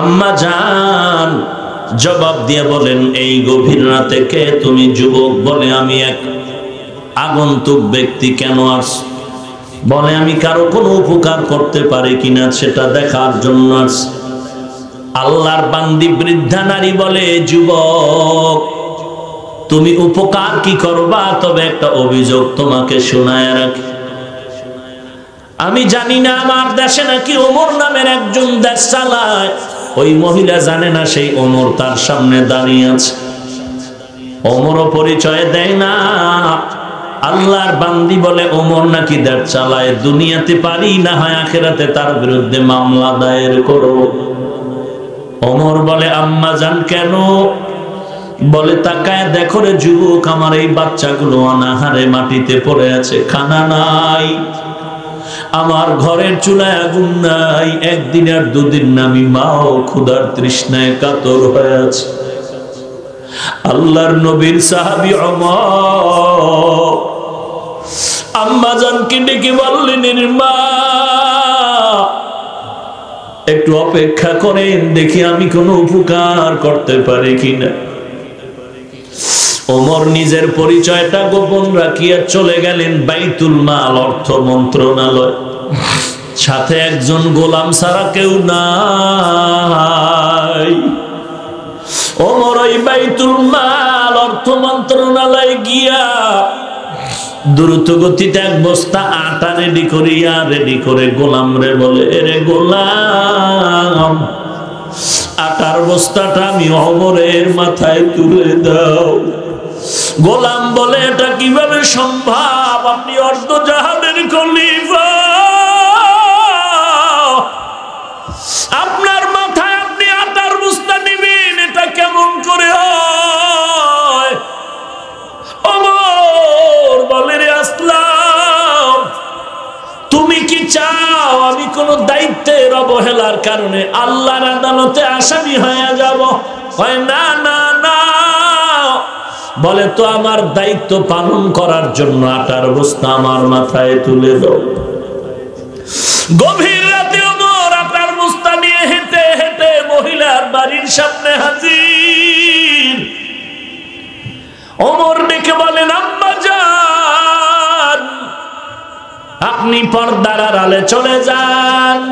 আম্মা জান, জবাব দিয়ে বলেন এই গভীর রাতে কে তুমি? যুবক বলে আমি এক আগন্তুক ব্যক্তি। কেন আসছো? বলে আমি কারো কোনো উপকার করতে পারি কিনা সেটা দেখার জন্য আসছি। আল্লাহর বান্দি বৃদ্ধা নারী বলে যুবক তুমি উপকার কি করবা? তবে একটা অভিযোগ তোমাকে শোনায় রাখি। আমি জানি না আমার দেশে নাকি ওমর নামের একজন দেশ চালায়। ওই মহিলা জানে না সেই ওমর তার সামনে দাঁড়িয়ে আছে। ওমরও পরিচয় দেয় না। আল্লাহর বান্দি বলে ওমর নাকি দেশ চালায়, দুনিয়াতে পারি না হয় আখিরাতে তার বিরুদ্ধে মামলা দায়ের করো। ওমর বলে আম্মা জান কেন? বলে তাকায় দেখো রে যুবক, আমার এই বাচ্চাগুলো অনাহারে মাটিতে পড়ে আছে, খানা নাই, আমার ঘরের চুলায় আগুন নাই, একদিন আর দুদিন না, আমি মাও ক্ষুধার তৃষ্ণায় কাতর হয়ে আছে। আল্লাহর নবীর সাহাবী ওমর আম্মা জানকে ডেকে বললেন মা একটু অপেক্ষা করেন, দেখি আমি কোনো উপকার করতে পারি কিনা। ওমর নিজের পরিচয়টা গোপন রাখিয়া চলে গেলেন বাইতুল মাল, অর্থ মন্ত্রণালয়। সাথে একজন গোলাম ছাড়া কেউ নাই। ওমর ওই বাইতুল মাল অর্থ মন্ত্রণালয়ে গিয়া দ্রুত গতিতে এক বস্তা আটা রেডি করে গোলাম রে বলে এরে গোলাম আটার বস্তাটা আমি ওমরের মাথায় তুলে দাও। গোলাম বলে এটা কিভাবে সম্ভব? আপনি অর্ধ জাহানের খলিফা, আপনার মাথায় আপনি আটার বস্তা নিবেন, এটা কেমন করে হয়? ওমর বলে রে আসলাম তুমি কি চাও আমি কোন দায়িত্বের অবহেলার কারণে আল্লাহর আদালতে আসামি হয়ে যাব? হয় না না না। বলে তো আমার দায়িত্ব পালন করার জন্য আটার বস্তা আমার মাথায় তুলে দাও। গভীর রাতে ওমর আটার বস্তা নিয়ে হেঁটে হেঁটে মহিলার বাড়ির সামনে হাজির। ওমর ডেকে বলেন আম্মা জান আপনি পর্দার আড়ালে চলে যান।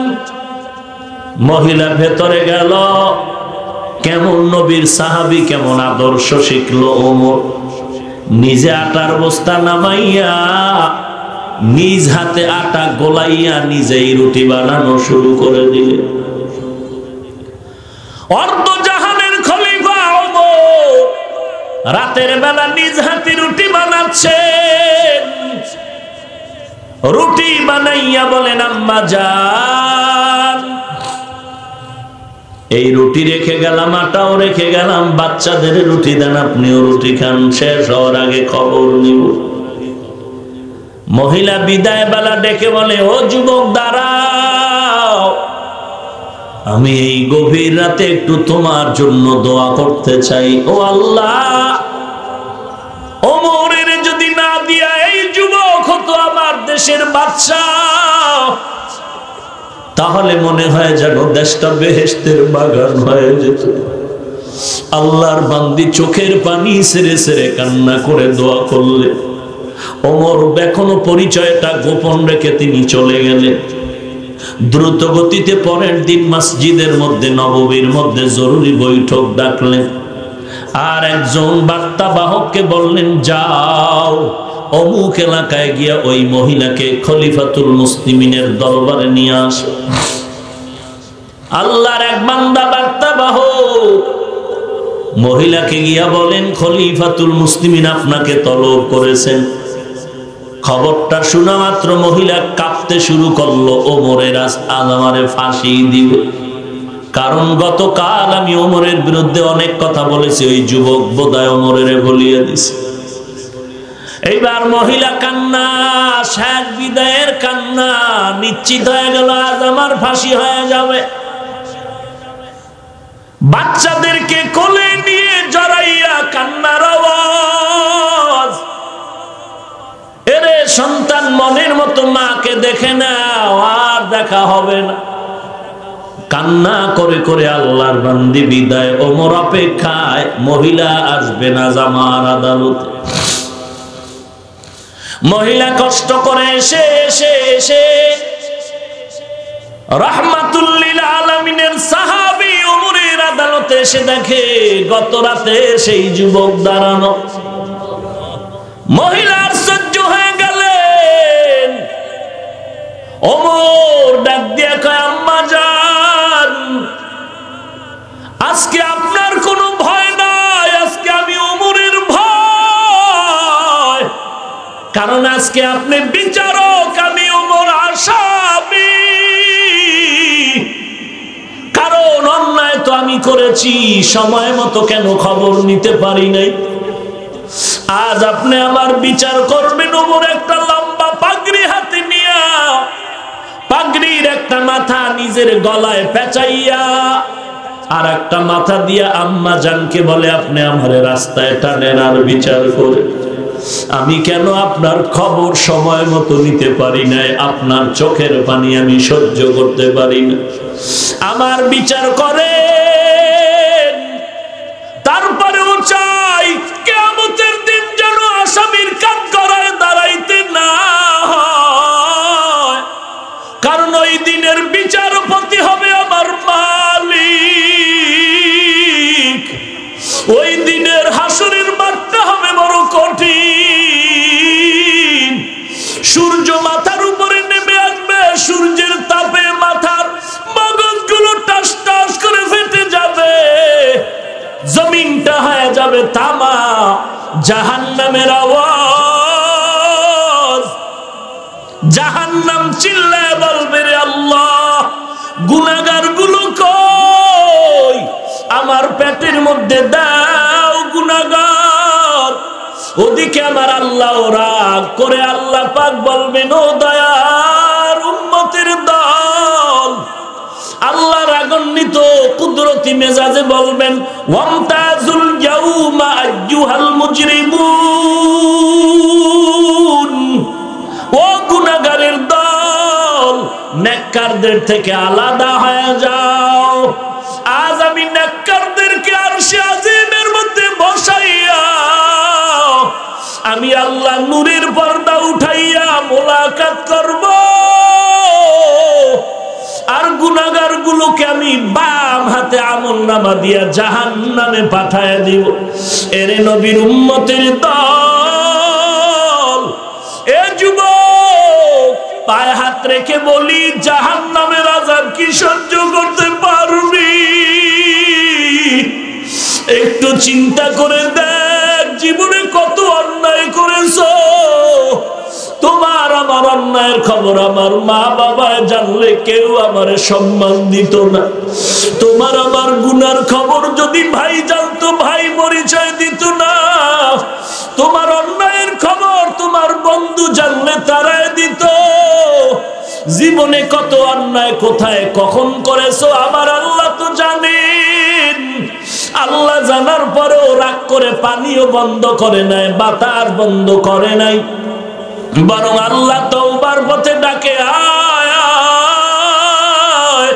মহিলা ভেতরে গেল, কেমন নবীর সাহাবী, কেমন আদর্শ শিখলো ওমর। নিজে আটার বস্তা নামাইয়া নিজ হাতে আটা গোলাইয়া নিজেই রুটি বানানো শুরু করে দিলে। অর্ধ জাহানের খলিফা ওমর রাতের বেলা নিজ হাতে রুটি বানাচ্ছেন। রুটি বানাইয়া বলেন, আম্মা জান, এই রুটি রেখে গেলাম, আটাও রেখে গেলাম, বাচ্চাদের রুটি দেন, আপনিও রুটি খান, শেষ হওয়ার আগে খবর নিব। মহিলা বিদায় বেলা ডেকে বলে, ও যুবক দাঁড়াও, আমি এই গভীর রাতে একটু তোমার জন্য দোয়া করতে চাই। ও আল্লাহ, ওমরের যদি না দিয়া এই যুবক হতো আমার দেশের বাদশা, তাহলে মনে হয় যেন দেশটা বেহেশতের বাগান হয়ে যেত। আল্লাহর বান্দি চোখের পানি ছেড়ে ছেড়ে কান্না করে দোয়া করলে। ওমর এখনো পরিচয়টা গোপন রেখে তিনি চলে গেলেন। দ্রুত গতিতে পরের দিন মসজিদের মধ্যে, নববীর মধ্যে জরুরি বৈঠক ডাকলেন। আর একজন বার্তাবাহককে বললেন, যাও অমুক এলাকায় গিয়া ওই মহিলাকে খলিফাতুল মুসলিমিনের দরবারে নিয়ে আসো। আল্লাহর এক বান্দা বার্তাবাহক মহিলাকে গিয়া বলেন, খলিফাতুল মুসলিমিন আপনাকে তলব করেছেন। খবরটা শোনা মাত্র মহিলা কাঁপতে শুরু করলো, ওমরের আজ আমারে ফাঁসি দিবে। কারণ গতকাল আমি ওমরের বিরুদ্ধে অনেক কথা বলেছি, ওই যুবক বোধহয় ওমরের বলিয়ে দিছে। এইবার মহিলা কান্না, শেষ বিদায়ের কান্না, নিশ্চিত হয়ে গেল আজ আমার ফাঁসি হয়ে যাবে। বাচ্চাদেরকে কোলে নিয়ে জড়াইয়া কান্নার আওয়াজ। এরে সন্তান, মনের মতো মাকে দেখে নাও, আর দেখা হবে না। কান্না করে করে আল্লাহর বান্দি বিদায়। ওমর অপেক্ষায়, মহিলা আসবে না জামার আদালতে। মহিলা কষ্ট করে এসে এসে এসে রাহমাতুল লিল আলামিনের সাহাবী ওমরের আদালতে এসে দেখে গত রাতে সেই যুবক দাঁড়ানো। মহিলার সহ্য হয়ে গেলেন। ওমর ডাক দিয়া কয়, আম্মা জান, আজকে আপনার কোনো ভয় নাই, আজকে আমি ওমরের ভয়। কারণ আজকে আপনি বিচারক, আমি ওমর আসামি। কারণ অন্যায় তো আমি করেছি, সময় মতো কেন খবর নিতে পারি নাই। আজ আপনি আমার বিচার করবেন। ওমর একটা লম্বা পাগড়ি হাতে নিয়া, পাগড়ির একটা মাথা নিজের গলায় পেঁচাইয়া আর একটা মাথা দিয়া আম্মা জানকে বলে, আপনি আমার রাস্তায় টানেন আর বিচার করে। আমি কেন আপনার খবর সময় মতো নিতে পারি নাই, আপনার চোখের পানি আমি সহ্য করতে পারি না, আমার বিচার করে। তারপরেও চাই কিয়ামতের দিন যেন আসামির কাঠগড়ায় দাঁড়াইতে না হয়। কারণ ওই দিনের বিচারপতি হবে আমার মালিক। ওই দিনের হাসরের মাঠটা হবে বড় কঠিন। সূর্য মাথার উপরে নেমে আসবে, সূর্যের তাপে মাথার মগজগুলো টাস টাস করে ফেটে যাবে, জমিনটা হয়ে যাবে তামা। জাহান্নামের আওয়াজ, জাহান্নাম চিল্লায় বলবে, রে আল্লাহ, গুনাহগার গুলো কই, আমার পেটের মধ্যে দাও গুনাহগার। ওদিকে আমার আল্লাহ রাগ করে আল্লাহ পাক বলবেন, ও দয়ার উম্মতের দল। আল্লাহ রাগান্বিত কুদরতি মেজাজে বলবেন, ওয়ামতাজুল ইয়াউমা আইয়ুহাল মুজরিমুন। ও গুনাহগারের দল, নেককারদের থেকে আলাদা হয়ে যাও। আজ আমি নেককারদেরকে আরশে আজিমের মধ্যে বসাইয়া আমি আল্লাহ নূরের পর্দা উঠাইয়া মোলাকাত করব। আর গুনাহগার গুলো সবগুলোকে আমি বাম হাতে আমলনামা দিয়া জাহান্নামে পাঠায় দিব। এরে নবীর উম্মতের দল, এ যুবক, পায়ে হাত রেখে বলি, জাহান্নামের আযাব কি সহ্য করতে পারবি? একটু চিন্তা করে দেখ, জীবনে কত অন্যায় করেছো। তোমার আমার অন্যায়ের খবর আমার মা বাবা জানলে কেউ আমারে সম্মান দিত না। তোমার আমার গুনার খবর যদি ভাই জানতো, ভাই পরিচয় দিত না। তোমার অন্যায়ের খবর তোমার বন্ধু জানলে তারাই দিত। জীবনে কত অন্যায় কোথায় কখন করেছো আমার আল্লাহ তো জানেন। আল্লাহ জানার পরেও রাগ করে পানিও বন্ধ করে নাই, বাতাস বন্ধ করে নাই, বরং আল্লাহ তওবার পথে ডাকে, আয় আয়,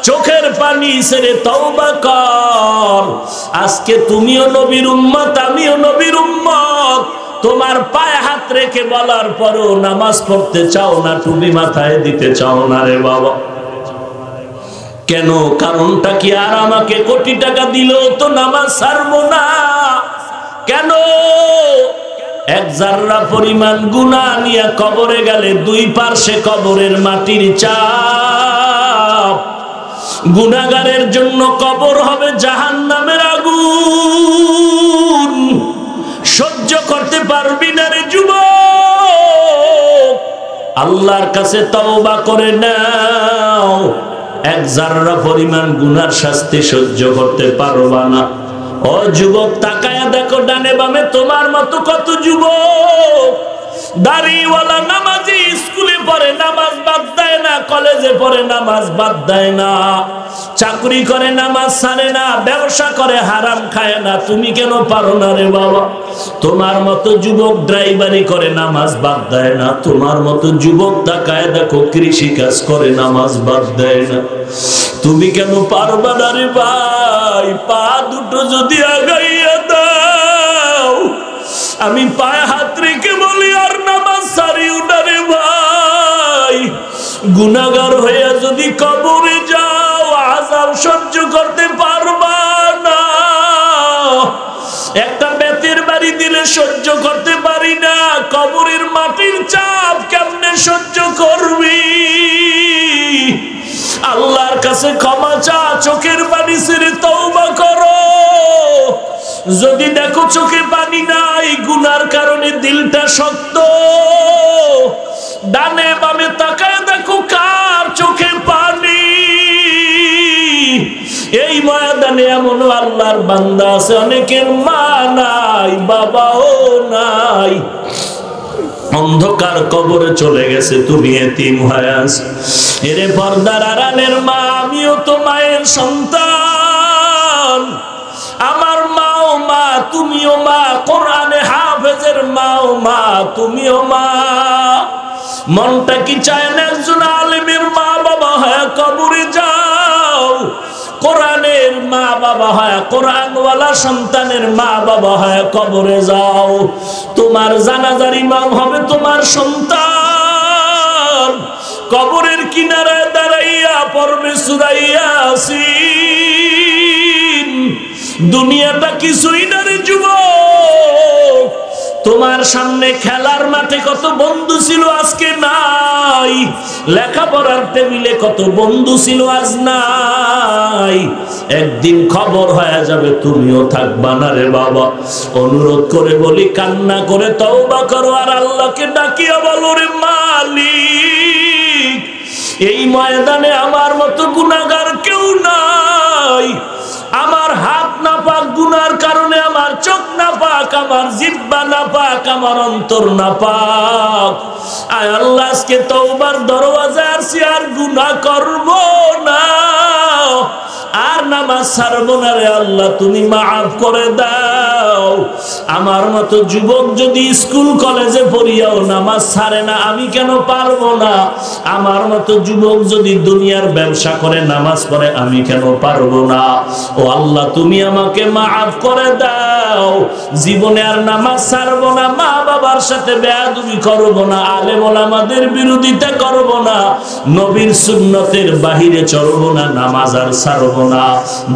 চোখের পানি ছেড়ে তওবা কর। আজকে তুমিও নবীর উম্মত, আমিও নবীর উম্মত। তোমার পায়ে হাত রেখে বলার পরও নামাজ পড়তে চাও না, টুপি মাথায় দিতে চাও না রে বাবা। কেন? কারণটা কি? আর আমাকে কোটি টাকা দিলেও তো নামাজ ছাড়বো না। কেন? এক জাররা পরিমাণ গুনাহ নিয়ে কবরে গেলে দুই পার্শ্বে কবরের মাটির চাপ। গুনাহগারের জন্য কবর হবে জাহান্নামের আগুন। সহ্য করতে পারবি না রে যুবক, আল্লাহর কাছে তওবা করে নাও। এক জাররা পরিমাণ গুনার শাস্তি সহ্য করতে পারবা না। ও যুবক, তাকায়া দেখো ডানে বামে তোমার মতো কত যুবক দাড়িওয়ালা নামাজি, স্কুলে পড়ে নামাজ বাদ দেয় না, কলেজে পড়ে নামাজ বাদ দেয় না, চাকরি করে নামাজ ছাড়ে না, ব্যবসা করে হারাম খায় না। তুমি কেন পারো না রে বাবা? তোমার মতো যুবক ড্রাইভারি করে নামাজ বাদ দেয় না। তোমার মতো যুবক তাকায় দেখো কৃষি কাজ করে নামাজ বাদ দেয় না। তুমি কেন পারবা না রে ভাই? পা দুটো যদি আগাইয়া দাও, আমি পায়ে হাত রেখে বলি, আর নামাজ ছাড়িও না রে ভাই। গুনাহগার হইয়া যদি কবরে যাও, আযাব সহ্য করতে পারবা না। একটা বেতের বাড়ি দিলে সহ্য করতে পারি না, কবরের মাটির চাপ কেমনে সহ্য করবি? আল্লাহর কাছে ক্ষমা চা, চোখের পানি ছেড়ে তওবা করো। যদি দেখো চোখে পানি নাই, গুনার কারণে দিলটা শক্ত, ডানে বামে তাকায় দেখো কার চোখে পানি। এই ময়দানে এমন আল্লাহর বান্দা আছে, অনেকের মা নাই, বাবাও নাই, অন্ধকার কবরে চলে গেছে, তুমি এতিম হয়ে আছো। এরে পর্দার আড়ালের মা, আমিও তো মায়ের সন্তান। আমার মাও মা, তুমিও মা, কোরআনে হাফেজের মাও মা, তুমিও মা। মনটা কি চায় না একজন আলেমের মা বাবা হয়ে কবরে যাও? কোরআনের মা বাবা হয়, কোরআনওয়ালা সন্তানের মা বাবা হয় কবরে যাও। তোমার জানাজার ইমাম হবে তোমার সন্তান। কবরের কিনারায় দাঁড়াইয়া পড়বে সূরা ইয়াসিন। দুনিয়াটা কিছুই না রে যুবক। তোমার সামনে খেলার মাঠে কত বন্ধু ছিল, আজকে নাই। লেখাপড়ার টেবিলে কত বন্ধু ছিল, আজ নাই। একদিন খবর হয়ে যাবে, তুমিও থাকবা না রে বাবা। অনুরোধ করে বলি, কান্না করে তওবা করো, আর আল্লাহকে ডাকিয়া বলো, রে মালিক, এই ময়দানে আমার মতো গুনাহগার কেউ নাই। আমার হাত না পাক গুনার কারণে, আমার চোখ না পাক, আমার জিহ্বা না পাক, আমার অন্তর না পাক। আয় আল্লাহ, আজকে তওবার দরওয়াজা আসছি, আর গুনাহ করব না। আর নামাজ ছাড়বো না রে আল্লাহ, তুমি মাফ করে দাও। আমার মতো যুবক যদি স্কুল কলেজে পড়িয়াও নামাজ ছাড়ে না, আমি কেন পারবো না? আমার মতো যুবক যদি দুনিয়ার ব্যবসা করে নামাজ পড়ে, আমি কেন পারবো না? ও আল্লাহ, তুমি আমাকে মাফ করে দাও। জীবনে আর নামাজ ছাড়বো না, মা বাবার সাথে বেয়াদবি করবো না, আলেম ওলামাদের বিরোধিতা করবো না, নবীর সুন্নতের বাহিরে চলবো না, নামাজ আর ছাড়বো না,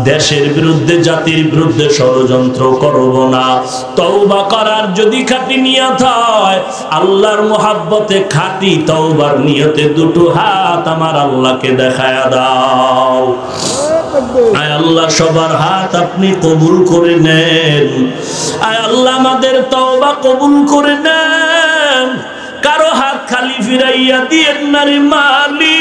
দেশের বিরুদ্ধে জাতির বিরুদ্ধে ষড়যন্ত্র করবো না। তওবা করার যদি খাঁটি নিয়ত হয়, আল্লাহর মোহাব্বতে খাঁটি তওবার নিয়তে দুটো হাত আমার আল্লাহকে দেখায়া দাও। আয় আল্লাহ, সবার হাত আপনি কবুল করে নেন। আয় আল্লাহ, আমাদের তওবা কবুল করে নেন। কারো হাত খালি ফিরাইয়া দিয়েন না রে মালিক।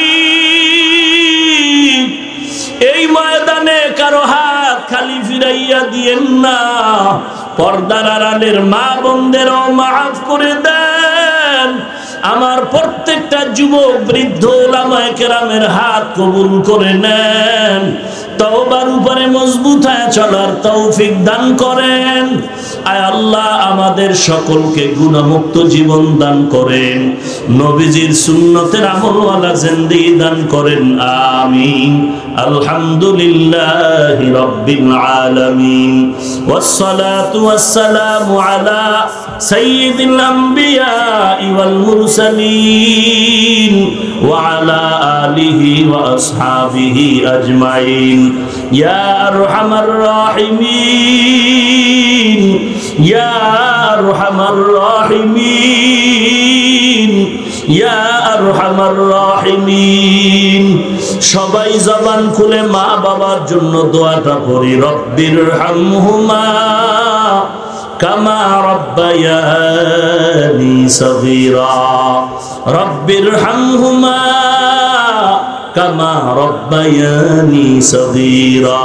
এই ময়দানে কারো হাত খালি ফিরাইয়া দিয়েন না। পর্দার আড়ালের মা বোনদেরও মাফ করে দেন। আমার প্রত্যেকটা যুবক বৃদ্ধ ওলামায়ে কেরামের হাত কবুল করে নেন। তওবার উপরে মজবুত হয়ে চলার তৌফিক দান করেন। আয় আল্লাহ, আমাদের সকলকে গুনাহমুক্ত জীবন দান করেন। নবীজির সুন্নতের আমলওয়ালা জিন্দেগি দান করেন। আমিন। আলহামদুলিল্লাহি রাব্বিল আলামিন। ওয়াসসালাতু ওয়াসসালামু আলা সাইয়্যিদিল আম্বিয়া ওয়াল মুরসালিন ওয়া আলা আলিহি ওয়া আসহাবিহি আজমাইন। ইয়া আরহামার রাহিমিন, ইয়া আরহামার রাহিমিন, ইয়া আরহামার রাহিমিন। সবাই জবান খুলে মা বাবার জন্য দোয়াটা পড়ি। রব্বির হামহুমা কামা রাব্বায়ানি সগীরা। রব্বির হামহুমা কামা রাব্বায়ানি সগীরা।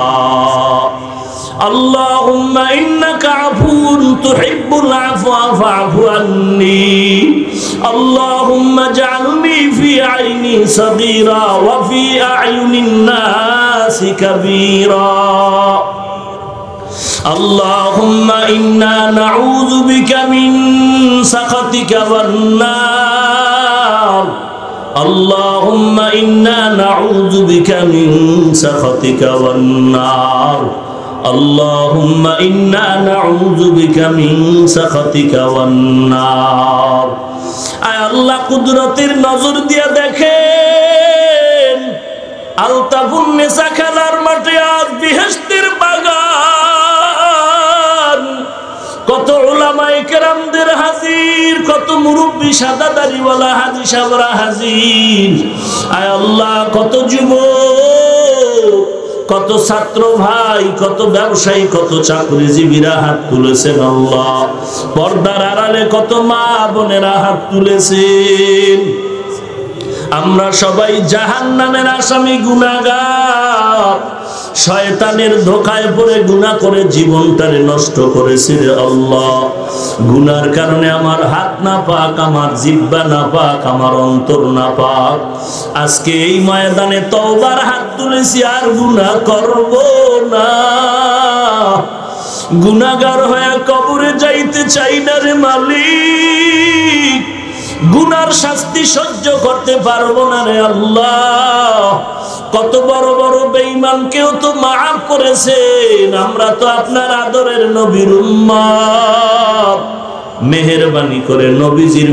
اللهم إنك عفو تحب العفو فاعف عني. اللهم اجعلني في عيني صغيرا وفي أعين الناس كبيرا. اللهم إنا نعوذ بك من سخطك والنار. اللهم إنا نعوذ بك من سخطك والنار. اللهم إنا نعوذ بك من سخطك والنار. আয় আল্লাহ, কুদরতের নজর দিয়ে দেখেন, আলতাফুন নিসা খেলার মাঠে আজ বেহেশতের বাগান। কত উলামায়ে কেরামদের হাজির, কত মুরব্বী সাদা দাড়িওয়ালা হাজী সাহেবরা হাজির। আয় আল্লাহ, কত যুবক, কত ছাত্র ভাই, কত ব্যবসায়ী, কত চাকরিজীবীরা হাত তুলেছেন। আল্লাহ, পর্দার আড়ালে কত মা বোনেরা হাত তুলেছেন। আমরা সবাই জাহান্নামের আসামি, গুনাহগার। শয়তানের ধোঁকায় পড়ে গুনাহ করে জীবনটারে নষ্ট করেছি রে আল্লাহ। গুনার কারণে আমার হাত না পাক, আমার জিহ্বা না পাক, আমার অন্তর না পাক। আজকে এই ময়দানে তওবার হাত তুলেছি, আর গুনাহ করব না। গুনাহগার হয়ে কবরে যাইতে চাই না রে মালিক। গুনার শাস্তি সহ্য করতে পারবো না রে আল্লাহ। কত বড় বড় বেঈমানকেও তো মাফ করেছেন। আমরা তো আপনার আদরের নবীর উম্মত। মেহেরবানি করে নবীজির